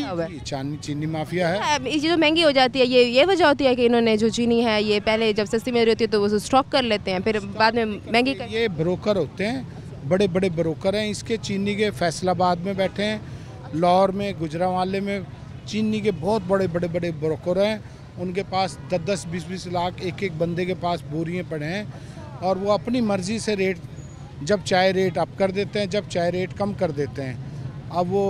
चीनी माफिया है। ये जो महंगी हो जाती है, ये वजह होती है कि इन्होंने जो चीनी है ये पहले जब सस्ती मिल रही होती है तो वो स्टॉक कर लेते हैं, फिर बाद में महंगी कर। ये ब्रोकर होते हैं, बड़े बड़े ब्रोकर हैं इसके। चीनी के फैसलाबाद में बैठे हैं, लाहौर में, गुजरांवाले में चीनी के बहुत बड़े बड़े ब्रोकर हैं। उनके पास 10-10 20-20 लाख एक बंदे के पास बोरियाँ पड़े हैं, और वो अपनी मर्ज़ी से रेट जब चाहे रेट अप कर देते हैं, जब चाहे रेट कम कर देते हैं। अब वो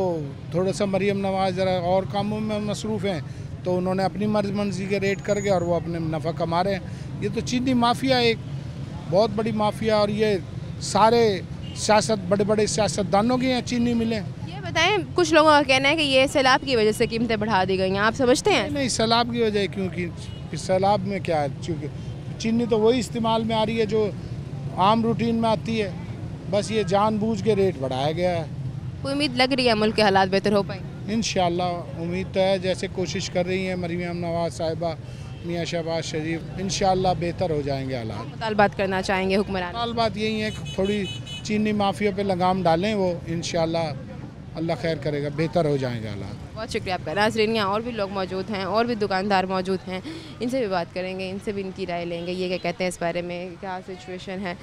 थोड़ा सा मरियम नवाज़ ज़रा और कामों में मसरूफ़ हैं, तो उन्होंने अपनी मर्ज़ी के रेट करके और वो अपने नफ़ा कमा रहे हैं। ये तो चीनी माफिया एक बहुत बड़ी माफिया, और ये सारे सियासत बड़े बड़े सियासतदानों की हैं चीनी मिलें। ये बताएं, कुछ लोगों का कहना है कि ये सैलाब की वजह से कीमतें बढ़ा दी गई हैं, आप समझते हैं? नहीं, सैलाब की वजह क्योंकि इस सैलाब में क्या है, चूँकि चीनी तो वही इस्तेमाल में आ रही है जो आम रूटीन में आती है, बस ये जानबूझ के रेट बढ़ाया गया है। कोई उम्मीद लग रही है मुल्क के हालात बेहतर हो पाएंगे? इंशाल्लाह उम्मीद तो है, जैसे कोशिश कर रही हैं मरीम नवाज साहिबा, मियाँ शहबाज शरीफ, इंशाल्लाह बेहतर हो जाएंगे हालात। मुतालबात करना चाहेंगे हुक्मरान? हाल बात यही है कि थोड़ी चीनी माफिया पे लगाम डालें, वो इंशाल्लाह अल्लाह खैर करेगा, बेहतर हो जाएंगे हालात। बहुत शुक्रिया आपका। नाज़रीन, यहाँ और भी लोग मौजूद हैं, और भी दुकानदार मौजूद हैं, इनसे भी बात करेंगे, इनसे भी इनकी राय लेंगे, ये क्या कहते हैं इस बारे में, क्या सिचुएशन है।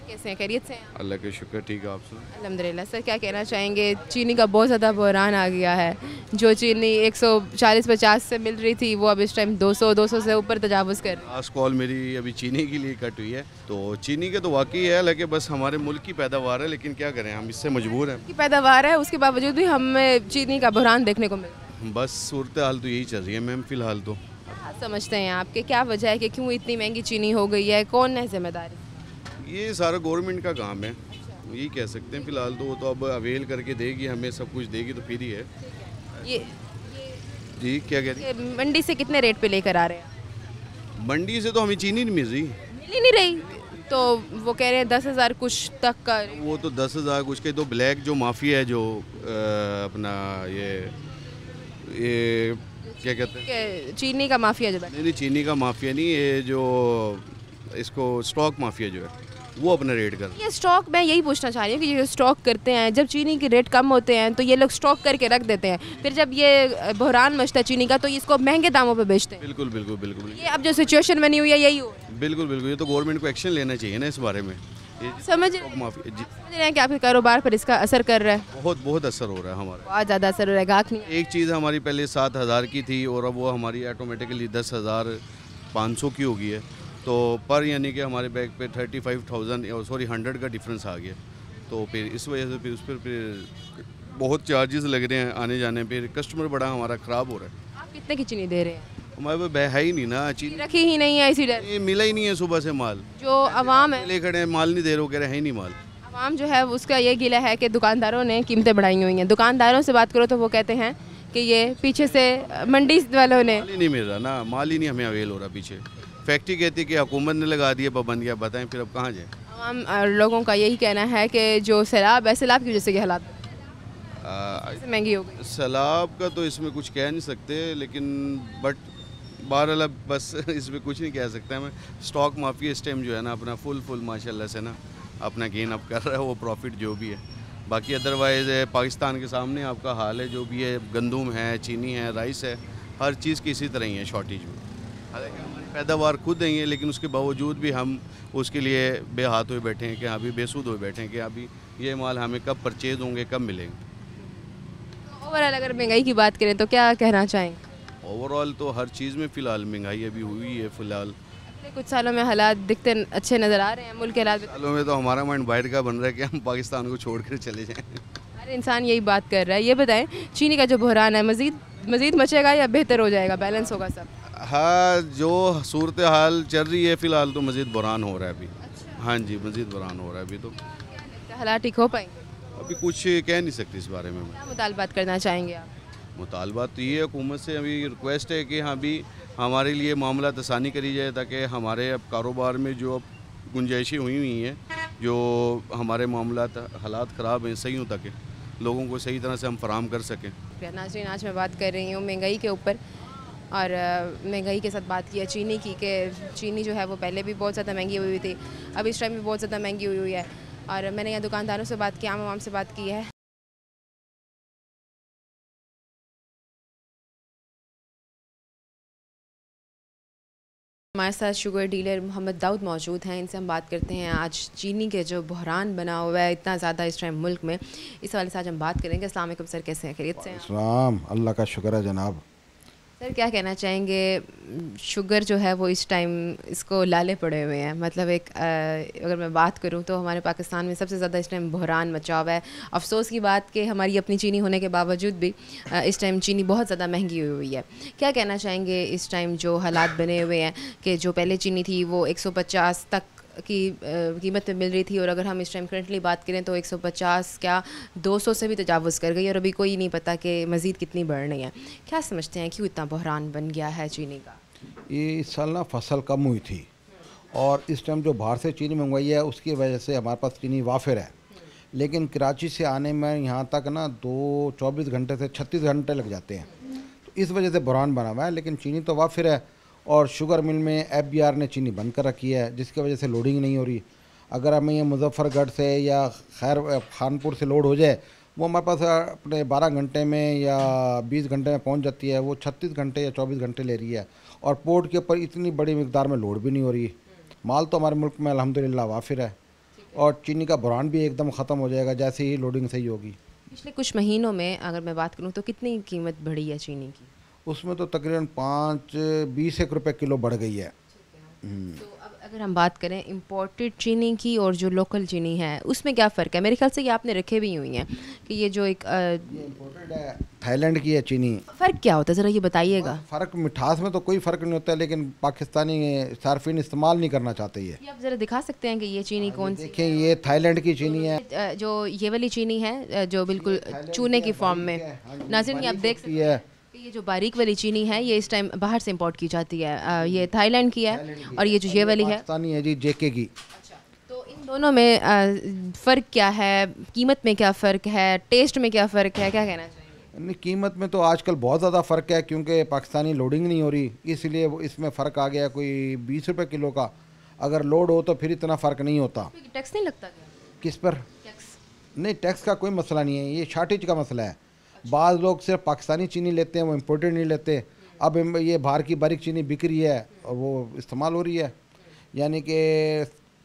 कैसे हैं, खैरियत से हैं? अल्लाह के शुक्र, ठीक है। आप सुन? अल्हम्दुलिल्लाह। सर क्या कहना चाहेंगे, चीनी का बहुत ज़्यादा बहरान आ गया है, जो चीनी 140-50 से मिल रही थी वो अब इस टाइम 200 से ऊपर तजावुज़ कर रही है। लास्ट कॉल मेरी अभी चीनी के लिए कट हुई है, तो चीनी के तो वाकई है, हालांकि बस हमारे मुल्क की पैदावार है, लेकिन क्या करें, हम इससे मजबूर हैं। की पैदावार है, उसके बावजूद भी हमें चीनी का बहरान देखने को मिला। बस सूरत हाल तो यही चल रही है मैम फ़िलहाल तो। आप समझते हैं आपके क्या वजह है कि क्यों इतनी महंगी चीनी हो गई है, कौन है जिम्मेदारी? ये सारा गवर्नमेंट का काम है, यही कह सकते हैं। फ़िलहाल तो वो तो अब अवेल करके देगी, हमें सब कुछ देगी तो फिर ही है। ये जी क्या कह रही है? मंडी से कितने रेट पे लेकर आ रहे हैं? मंडी से तो हमें चीनी नहीं मिल रही। मिल ही नहीं रही, तो वो कह रहे हैं 10,000 कुछ तक का। वो तो 10,000 कुछ के, तो ब्लैक जो माफिया है, जो अपना ये क्या कहते हैं, चीनी का माफिया जो नहीं चीनी का माफिया नहीं, ये जो इसको स्टॉक माफिया जो है वो अपना रेट कर। ये स्टॉक, मैं यही पूछना चाह रही हूँ कि ये स्टॉक करते हैं, जब चीनी के रेट कम होते हैं तो ये लोग स्टॉक करके रख देते हैं, फिर जब ये बहरान मचता है चीनी का तो इसको महंगे दामों पे बेचते हैं। बिल्कुल बिल्कुल बिल्कुल। ये अब जो सिचुएशन बनी हुई है यही हो। बिल्कुल बिल्कुल, ये तो गवर्नमेंट को एक्शन लेना चाहिए ना इस बारे में। समझ रहे हैं कि आपके कारोबार पर इसका असर कर रहा है? बहुत असर हो रहा है हमारा, बहुत ज़्यादा असर हो रहा है। गाहक नहीं, एक चीज़ हमारी पहले 7,000 की थी और अब वो हमारी ऑटोमेटिकली 10,500 की हो गई है, तो पर यानी कि हमारे बैग पे 100 का डिफरेंस आ गया, तो फिर इस वजह से फिर उस पर फिर बहुत चार्जेस लग रहे हैं आने जाने, फिर कस्टमर बड़ा हमारा ख़राब हो रहा है। आप कितने की चीनी दे रहे हैं? हमारे पास है ही नहीं ना, चीनी रखी ही नहीं है, इसी डर ये मिला ही नहीं है सुबह से माल। जो आवाम है ले खड़े हैं, माल नहीं दे रहे, कह रहे हैं ही नहीं माल। आवाम जो है उसका ये गिला है कि दुकानदारों ने कीमतें बढ़ाई हुई हैं। दुकानदारों से बात करो तो वो कहते हैं कि ये पीछे से मंडी वालों ने माल ही नहीं मिल रहा ना, माल ही नहीं हमें अवेल हो रहा। पीछे फैक्ट्री कहती है कि हुकूमत ने लगा दिया पाबंदियाँ, बताएं फिर अब कहाँ जाए। आवाम लोगों का यही कहना है कि जो सैलाब है, सैलाब की वजह से ये हालात महंगी हो गई। सैलाब का तो इसमें कुछ कह नहीं सकते, लेकिन बट बहरहाल बस इसमें कुछ नहीं कह सकते हमें। स्टॉक माफिया इस टाइम जो है ना अपना फुल माशाल्लाह से ना अपना गेन अप कर रहा है, वो प्रॉफिट जो भी है। बाकी अदरवाइज़ पाकिस्तान के सामने आपका हाल है जो भी है, गंदम है, चीनी है, राइस है, हर चीज़ की इसी तरह ही है शॉर्टेज में। हालांकि हमारी पैदावार खुद नहीं है, लेकिन उसके बावजूद भी हम उसके लिए बेहाथ हुए बैठे हैं कि अभी बेसूद हुए बैठे हैं कि अभी ये माल हमें कब परचेज होंगे, कब मिलेंगे। ओवरऑल अगर महंगाई की बात करें तो क्या कहना चाहेंगे? ओवरऑल तो हर चीज़ में फ़िलहाल महंगाई अभी हुई है। फ़िलहाल कुछ सालों में हालात दिखते अच्छे नज़र आ रहे हैं मुल्क के हालात। सालों में तो हमारा माइंड बाहर का बन रहा है कि हम पाकिस्तान को छोड़ कर चले जाएँ। हर इंसान यही बात कर रहा है। ये बताएं, चीनी का जो बहरान है मज़ीद मचेगा या बेहतर हो जाएगा, बैलेंस होगा सब? हाँ, जो सूरत हाल चल रही है फ़िलहाल तो मज़ीद बहरान हो रहा है अभी। हाँ जी, मज़ीद बहरान हो रहा है अभी। तो हालात ठीक हो पाएंगे? अभी कुछ कह नहीं सकते इस बारे में। क्या मुतालबात करना चाहेंगे आप? मुतालबात तो ये हुकूमत से अभी रिक्वेस्ट है कि हाँ भी हमारे लिए मामला आसानी करी जाए, ताकि हमारे अब कारोबार में जो अब गुंजाइशें हुई हैं, जो हमारे मामला हालात ख़राब हैं, सही हों ताकि लोगों को सही तरह से हम फराहम कर सकें। नाज़रीन, आज मैं बात कर रही हूँ महंगाई के ऊपर, और महंगाई के साथ बात की है चीनी की, कि चीनी जो है वो पहले भी बहुत ज़्यादा महंगी हुई थी, अब इस टाइम भी बहुत ज़्यादा महंगी हुई है। और मैंने यहाँ दुकानदारों से बात की, आम आवाम से बात की है। हमारे साथ शुगर डीलर मोहम्मद दाऊद मौजूद हैं, इनसे हम बात करते हैं आज चीनी के जो बहरान बना हुआ है इतना ज़्यादा इस टाइम मुल्क में, इस वाले से आज हम बात करेंगे। अस्सलाम वालेकुम सर, कैसे हैं? खैरियत से हैं? अस्सलाम, अल्लाह का शुक्र है जनाब। सर क्या कहना चाहेंगे, शुगर जो है वो इस टाइम इसको लाले पड़े हुए हैं, मतलब एक अगर मैं बात करूं तो हमारे पाकिस्तान में सबसे ज़्यादा इस टाइम बहरान मचा हुआ है। अफसोस की बात कि हमारी अपनी चीनी होने के बावजूद भी इस टाइम चीनी बहुत ज़्यादा महंगी हुई है। क्या कहना चाहेंगे इस टाइम जो हालात बने हुए हैं कि जो पहले चीनी थी वो 150 तक की कीमत में मिल रही थी और अगर हम इस टाइम करंटली बात करें तो 150 क्या 200 से भी तजावुज़ कर गई और अभी कोई नहीं पता कि मज़ीद कितनी बढ़ रही है। क्या समझते हैं क्यों इतना बहरान बन गया है चीनी का? ये इस साल ना फसल कम हुई थी और इस टाइम जो बाहर से चीनी मंगवाई है उसकी वजह से हमारे पास चीनी वाफिर है, लेकिन कराची से आने में यहाँ तक ना 24 घंटे से 36 घंटे लग जाते हैं, तो इस वजह से बहरान बना हुआ है। लेकिन चीनी तो वाफिर है और शुगर मिल में FBR ने चीनी बंद कर रखी है जिसकी वजह से लोडिंग नहीं हो रही। अगर हमें ये मुजफ्फरगढ़ से या खैर खानपुर से लोड हो जाए वो हमारे पास अपने 12 घंटे में या 20 घंटे में पहुंच जाती है, वो 36 घंटे या 24 घंटे ले रही है और पोर्ट के ऊपर इतनी बड़ी मिकदार में लोड भी नहीं हो रही। माल तो हमारे मुल्क में अल्हम्दुलिल्लाह वाफिर है और चीनी का बहरान भी एकदम ख़त्म हो जाएगा जैसे ही लोडिंग सही होगी। पिछले कुछ महीनों में अगर मैं बात करूं तो कितनी कीमत बढ़ी है चीनी की? उसमें तो तकरीबन 5-20 रुपये किलो बढ़ गई है। तो अब अगर हम बात करें इंपोर्टेड चीनी की और जो लोकल चीनी है उसमें क्या फ़र्क है? मेरे ख्याल से ये आपने रखे भी हुई हैं कि ये जो एक इम्पोर्टेड है, थाईलैंड की है चीनी। फ़र्क क्या होता है ज़रा ये बताइएगा। फ़र्क मिठास में तो कोई फ़र्क नहीं होता है, लेकिन पाकिस्तानी सार्फिन इस्तेमाल नहीं करना चाहते। ये आप ज़रा दिखा सकते हैं कि ये चीनी कौन सी? देखें ये थाईलैंड की चीनी है। जो ये वाली चीनी है जो बिल्कुल चूने की फॉर्म में, नाज़रीन ये आप देख सकते हैं कि ये जो बारीक वाली चीनी है ये इस टाइम बाहर से इंपोर्ट की जाती है। ये थाईलैंड की है और ये जो ये वाली है पाकिस्तानी है जी, JK की। तो इन दोनों में फ़र्क क्या है? कीमत में क्या फ़र्क है? टेस्ट में क्या फ़र्क है? क्या कहना चाहिए? नहीं, कीमत में तो आजकल बहुत ज़्यादा फ़र्क है क्योंकि पाकिस्तानी लोडिंग नहीं हो रही, इसलिए वो इसमें फ़र्क आ गया कोई 20 रुपये किलो का। अगर लोड हो तो फिर इतना फ़र्क नहीं होता। टैक्स नहीं लगता क्या? किस पर? टैक्स नहीं, टैक्स का कोई मसला नहीं है, ये शार्टेज का मसला है। बाज़ लोग सिर्फ पाकिस्तानी चीनी लेते हैं, वो इम्पोर्टेड नहीं लेते। अब ये बाहर की बारीक चीनी बिक रही है और वो इस्तेमाल हो रही है, यानी कि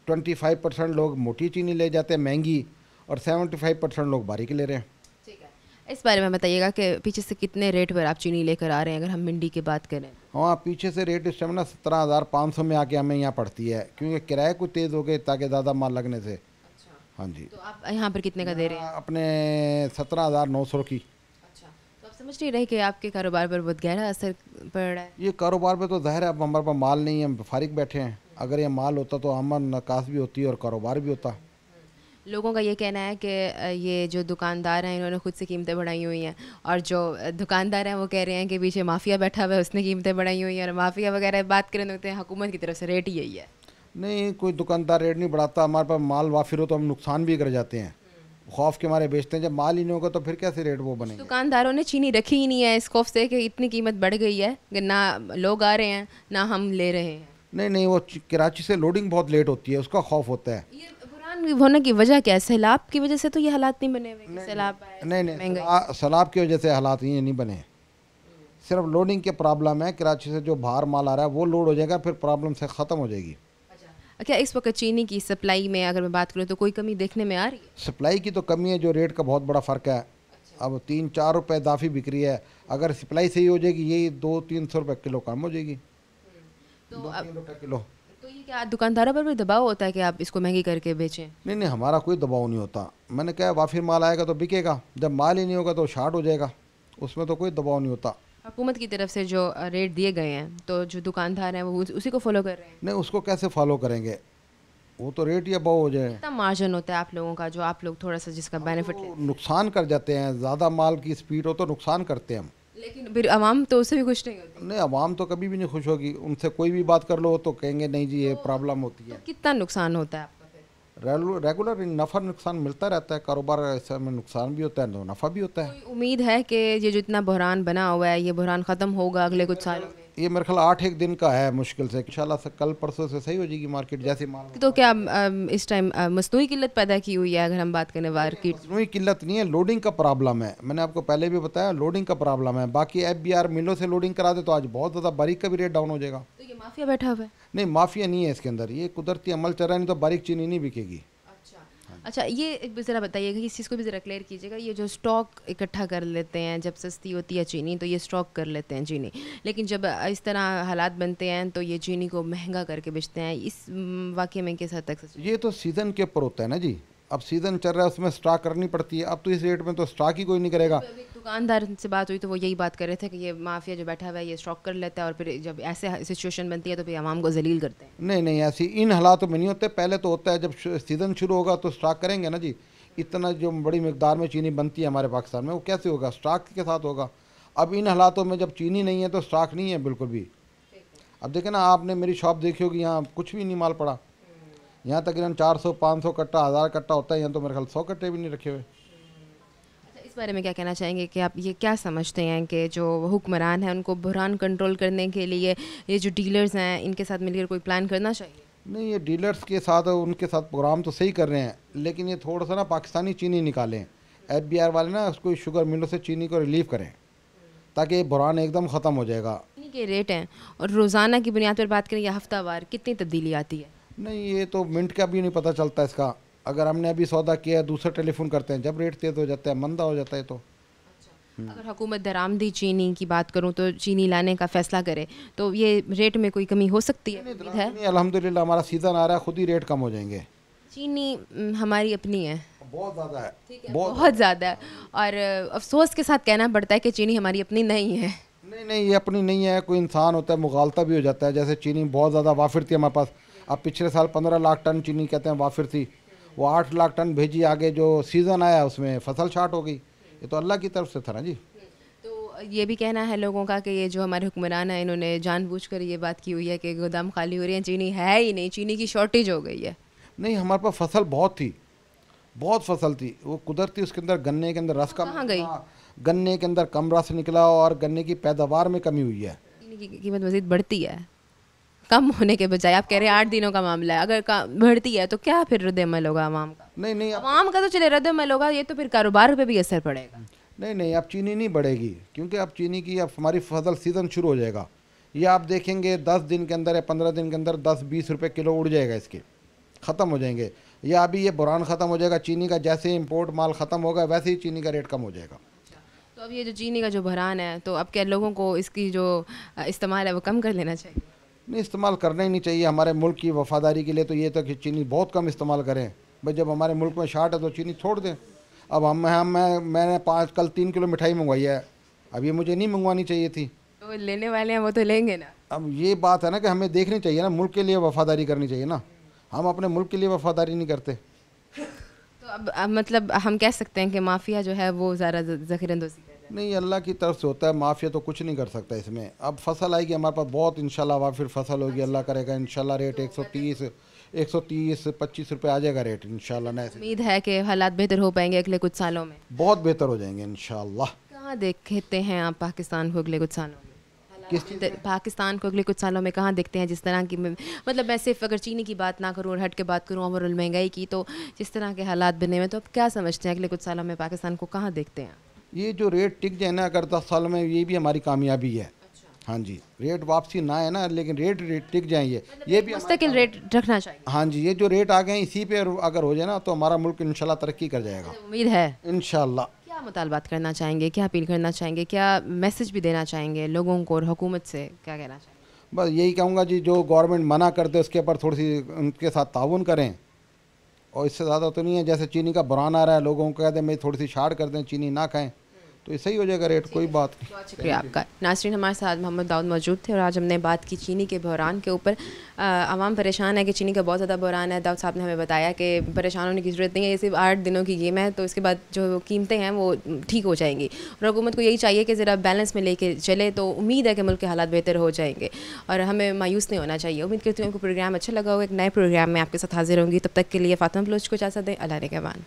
25% लोग मोटी चीनी ले जाते हैं महंगी और 75% लोग बारीक ले रहे हैं। ठीक है, इस बारे में बताइएगा कि पीछे से कितने रेट पर आप चीनी लेकर आ रहे हैं अगर हम मंडी की बात करें? हाँ, पीछे से रेट इस टाइम ना 17,500 में आके हमें यहाँ पड़ती है क्योंकि किराए कुछ तेज़ हो गए ताकि ज़्यादा माल लगने से। हाँ जी। तो आप यहाँ पर कितने का दे रहे हैं? अपने 17,900 की। तो आप समझ नहीं रहे कि आपके कारोबार पर बहुत गहरा असर पड़ रहा है? ये कारोबार पे तो ज़ाहिर है, अब हमारे पास माल नहीं है, हम फारिग बैठे हैं। अगर ये माल होता तो आमदन नकास भी होती और कारोबार भी होता। लोगों का ये कहना है कि ये जो दुकानदार हैं इन्होंने खुद से कीमतें बढ़ाई हुई हैं और जो दुकानदार हैं वो कह रहे हैं कि पीछे माफिया बैठा हुआ है उसने कीमतें बढ़ाई हुई हैं और माफिया वगैरह बात करें तो कहते हैं हुकूमत की तरफ से रेट यही है। नहीं, कोई दुकानदार रेट नहीं बढ़ाता। हमारे पास माल वाफिर हो तो हम नुकसान भी कर जाते हैं, खौफ के मारे बेचते हैं। जब माल ही नहीं होगा तो फिर कैसे रेट वो बनेंगे? दुकानदारों ने चीनी रखी ही नहीं है इस खौफ से कि इतनी कीमत बढ़ गई है कि ना लोग आ रहे हैं ना हम ले रहे हैं। नहीं, वो कराची से लोडिंग बहुत लेट होती है, उसका खौफ होता है। ये बुरान होने की वजह क्या है? सैलाब की वजह से तो ये हालात नहीं बने हुए? सैलाब नहीं, सैलाब की वजह से हालात ये नहीं बने, सिर्फ लोडिंग के प्रॉब्लम है। कराची से जो बाहर माल आ रहा है वो लोड हो जाएगा, फिर प्रॉब्लम से ख़त्म हो जाएगी। क्या इस वक्त चीनी की सप्लाई में अगर मैं बात करूँ तो कोई कमी देखने में आ रही है? सप्लाई की तो कमी है, जो रेट का बहुत बड़ा फ़र्क है। अब 3-4 रुपये इजाफी बिक रही है, अगर सप्लाई सही हो जाएगी यही 200-300 रुपये किलो कम हो जाएगी। तो 2-3 रुपये किलो। तो ये क्या दुकानदारों पर भी दबाव होता है कि आप इसको महंगी करके बेचें? नहीं, हमारा कोई दबाव नहीं होता। मैंने कहा वाफिर माल आएगा तो बिकेगा, जब माल ही नहीं होगा तो शार्ट हो जाएगा, उसमें तो कोई दबाव नहीं होता। हुकूमत की तरफ से जो रेट दिए गए हैं तो जो दुकानदार हैं वो उसी को फॉलो कर रहे हैं? नहीं, उसको कैसे फॉलो करेंगे, वो तो रेट या भाव हो जाए। कितना मार्जिन होता है आप लोगों का जो आप लोग थोड़ा सा जिसका बेनिफिट लेते हैं? नुकसान कर जाते हैं, ज़्यादा माल की स्पीड हो तो नुकसान करते हैं हम। लेकिन फिर आवाम तो उससे भी खुश नहीं होती। नहीं, आवाम तो कभी भी नहीं खुश होगी, उनसे कोई भी बात कर लो तो कहेंगे नहीं जी ये प्रॉब्लम होती है। तो कितना नुकसान होता है आपका? रेगुलर नफ़ा नुकसान मिलता रहता है, कारोबार ऐसे में नुकसान भी होता है तो नफ़ा भी होता है। उम्मीद है कि ये जो इतना बहरान बना हुआ है ये बहरान ख़त्म होगा अगले कुछ सालों में? ये मेरे ख्याल 8-1 दिन का है मुश्किल से, इंशाल्लाह से कल परसों से सही हो जाएगी मार्केट जैसे माल। तो क्या इस टाइम मसनूई किल्लत पैदा की हुई है अगर हम बात करें मार्केट? मसनूई किल्लत नहीं है, लोडिंग का प्रॉब्लम है। मैंने आपको पहले भी बताया लोडिंग का प्रॉब्लम है। बाकी FBR मिलों से लोडिंग करा दे तो आज बहुत ज़्यादा बारीक का भी रेट डाउन हो जाएगा। तो ये माफिया बैठा हुआ है? नहीं, माफिया नहीं है इसके अंदर, ये कुदरती अमल चल रहा है, नहीं तो बारीक चीनी नहीं बिकेगी। अच्छा, ये ज़रा बताइएगा कि इस चीज़ को भी ज़रा क्लियर कीजिएगा। ये जो स्टॉक इकट्ठा कर लेते हैं जब सस्ती होती है चीनी तो ये स्टॉक कर लेते हैं चीनी, लेकिन जब इस तरह हालात बनते हैं तो ये चीनी को महंगा करके बेचते हैं, इस वाक़ये में किस हद तक सच? ये तो सीज़न के ऊपर होता है ना जी। अब सीज़न चल रहा है उसमें स्टॉक करनी पड़ती है। अब तो इस रेट में तो स्टॉक ही कोई नहीं करेगा। अभी दुकानदार से बात हुई तो वो यही बात कर रहे थे कि ये माफिया जो बैठा हुआ है ये स्टॉक कर लेता है और फिर जब ऐसे सिचुएशन बनती है तो फिर आवाम को जलील करते हैं। नहीं नहीं, ऐसी इन हालातों में नहीं होते। पहले तो होता है जब सीज़न शुरू होगा तो स्टॉक करेंगे ना जी। इतना जो बड़ी मकदार में चीनी बनती है हमारे पाकिस्तान में, वो कैसे होगा? स्टॉक के साथ होगा। अब इन हालातों में जब चीनी नहीं है तो स्टॉक नहीं है बिल्कुल भी। अब देखें ना, आपने मेरी शॉप देखी होगी, यहाँ कुछ भी नहीं माल पड़ा। यहाँ तकरीबन 400-500 कट्टा, 1000 कट्टा होता है, यहाँ तो मेरे ख्याल 100 कट्टे भी नहीं रखे हुए। इस बारे में क्या कहना चाहेंगे कि आप ये क्या समझते हैं कि जो हुक्मरान हैं उनको बहरान कंट्रोल करने के लिए ये जो डीलर्स हैं इनके साथ मिलकर कोई प्लान करना चाहिए? नहीं, ये डीलर्स के साथ उनके साथ प्रोग्राम तो सही कर रहे हैं, लेकिन ये थोड़ा सा ना पाकिस्तानी चीनी निकालें। FBR वाले ना उसको शुगर मिलों से चीनी को रिलीव करें ताकि ये बहरान एकदम ख़त्म हो जाएगा। चीनी के रेट हैं और रोज़ाना की बुनियाद पर बात करें या हफ्तावार कितनी तब्दीली आती है? नहीं, ये तो मिनट का भी नहीं पता चलता इसका। अगर हमने अभी सौदा किया है, दूसरा टेलीफोन करते हैं, जब रेट तेज़ हो जाता है, मंदा हो जाता है। तो अगर हुकूमत दरामदी चीनी की बात करूं तो चीनी लाने का फैसला करे तो ये रेट में कोई कमी हो सकती है? उम्मीद है? नहीं, अल्हम्दुलिल्लाह हमारा सीज़न आ रहा है, खुद ही रेट कम हो जाएंगे। चीनी हमारी अपनी है, बहुत ज़्यादा है, बहुत ज़्यादा है, और अफसोस के साथ कहना पड़ता है कि चीनी हमारी अपनी नहीं है। नहीं नहीं, ये अपनी नहीं है। कोई इंसान होता है मुगालता भी हो जाता है। जैसे चीनी बहुत ज़्यादा वाफिर थी हमारे पास। अब पिछले साल 15 लाख टन चीनी कहते हैं वाफिर थी, वो 8 लाख टन भेजी। आगे जो सीज़न आया उसमें फसल शार्ट हो गई। ये तो अल्लाह की तरफ से था ना जी। तो ये भी कहना है लोगों का कि ये जो हमारे हुक्मरान हैं इन्होंने जानबूझकर ये बात की हुई है कि गोदाम खाली हो रही है, चीनी है ही नहीं, चीनी की शॉर्टेज हो गई है। नहीं, हमारे पास फसल बहुत थी, बहुत फसल थी। वो कुदरती उसके अंदर गन्ने के अंदर रस कम, कहाँ गई? गन्ने के अंदर कम रस निकला और गन्ने की पैदावार में कमी हुई है। चीनी की कीमत मज़ीद बढ़ती है कम होने के बजाय। आप कह रहे हैं 8 दिनों का मामला है, अगर बढ़ती है तो क्या फिर रद्द-ए-अमल होगा आवाम का? नहीं नहीं, आवाम का तो चले रद्द-ए-अमल होगा, ये तो फिर कारोबार पे भी असर पड़ेगा। नहीं नहीं, अब चीनी नहीं बढ़ेगी क्योंकि अब चीनी की अब हमारी फसल सीज़न शुरू हो जाएगा। ये आप देखेंगे 10 दिन के अंदर या 15 दिन के अंदर 10-20 रुपये किलो उड़ जाएगा, इसके ख़त्म हो जाएंगे। या अभी ये बहरान ख़त्म हो जाएगा चीनी का, जैसे इंपोर्ट माल ख़त्म होगा वैसे ही चीनी का रेट कम हो जाएगा। तो अब ये जो चीनी का जो बहरान है तो अब क्या लोगों को इसकी जो इस्तेमाल है वो कम कर लेना चाहिए? नहीं, इस्तेमाल करना ही नहीं चाहिए। हमारे मुल्क की वफादारी के लिए तो ये तो कि चीनी बहुत कम इस्तेमाल करें। भाई जब हमारे मुल्क में शार्ट है तो चीनी छोड़ दें। अब मैंने 3 किलो मिठाई मंगवाई है, अब ये मुझे नहीं मंगवानी चाहिए थी। तो लेने वाले हैं वो तो लेंगे ना। अब ये बात है ना कि हमें देखनी चाहिए ना, मुल्क के लिए वफादारी करनी चाहिए ना। हम अपने मुल्क के लिए वफादारी नहीं करते। तो अब मतलब हम कह सकते हैं कि माफिया जो है वो ज़्यादा ज़ख़ीरअंदोज़ी कर रहा है? नहीं, अल्लाह की तरफ से होता है। माफिया तो कुछ नहीं कर सकता इसमें। अब फसल आएगी हमारे पास बहुत, इंशाल्लाह वाफिर फसल होगी, अल्लाह करेगा इंशाल्लाह। रेट 130-25 रुपये आ जाएगा रेट इंशाल्लाह। नहीं, उम्मीद है कि हालात बेहतर हो पाएंगे अगले कुछ सालों में? बहुत बेहतर हो जाएंगे इंशाल्लाह। कहाँ देखते हैं आप पाकिस्तान को अगले कुछ सालों में? पाकिस्तान को अगले कुछ सालों में कहाँ देखते हैं? जिस तरह की मतलब मैं सिर्फ अगर चीनी की बात ना करूँ और हट के बात करूँ ओवरऑल महंगाई की, तो जिस तरह के हालात बने हुए, तो आप क्या समझते हैं अगले कुछ सालों में पाकिस्तान को कहाँ देखते हैं? ये जो रेट टिक जाए ना अगर 10 साल में, ये भी हमारी कामयाबी है। हाँ जी, रेट वापसी ना है ना, लेकिन रेट टिक जाए। ये भी मुस्तकिल रेट रखना चाहिए। हाँ जी, ये जो रेट आ गए इसी पे अगर हो जाए ना तो हमारा मुल्क इंशाल्लाह तरक्की कर जाएगा। उम्मीद है इंशाल्लाह। क्या मुतालबात करना चाहेंगे, क्या अपील करना चाहेंगे, क्या मैसेज भी देना चाहेंगे लोगों को और हुकूमत से क्या कहना चाहेंगे? बस यही कहूँगा जी, जो गवर्नमेंट मना कर दे उसके ऊपर थोड़ी सी उनके साथ ताउन करें, और इससे ज़्यादा तो नहीं है। जैसे चीनी का बहरान आ रहा है, लोगों को कह दें मैं थोड़ी सी शार्ट कर दें, चीनी ना खाएं, तो सही हो जाएगा रेट, कोई बात नहीं। बहुत शुक्रिया आपका। नाज़रीन, हमारे साथ मोहम्मद दाऊद मौजूद थे और आज हमने बात की चीनी के बहरान के ऊपर। आवाम परेशान है कि चीनी का बहुत ज़्यादा बहरान है। दाऊद साहब ने हमें बताया कि परेशान होने की ज़रूरत नहीं है, ये सिर्फ 8 दिनों की गेम है, तो इसके बाद जो कीमतें हैं वो ठीक हो जाएंगी और हुकूमत को यही चाहिए कि ज़रा बैलेंस में लेके चले, तो उम्मीद है कि मुल्क के हालात बेहतर हो जाएंगे और हमें मायूस नहीं होना चाहिए। उम्मीद करती हूँ आपको प्रोग्राम अच्छा लगा होगा। एक नए प्रोग्राम में आपके साथ हाजिर होंगी। तब तक के लिए फ़ातिमा बलोच को इजाज़त दें। अल्लाह निगहबान।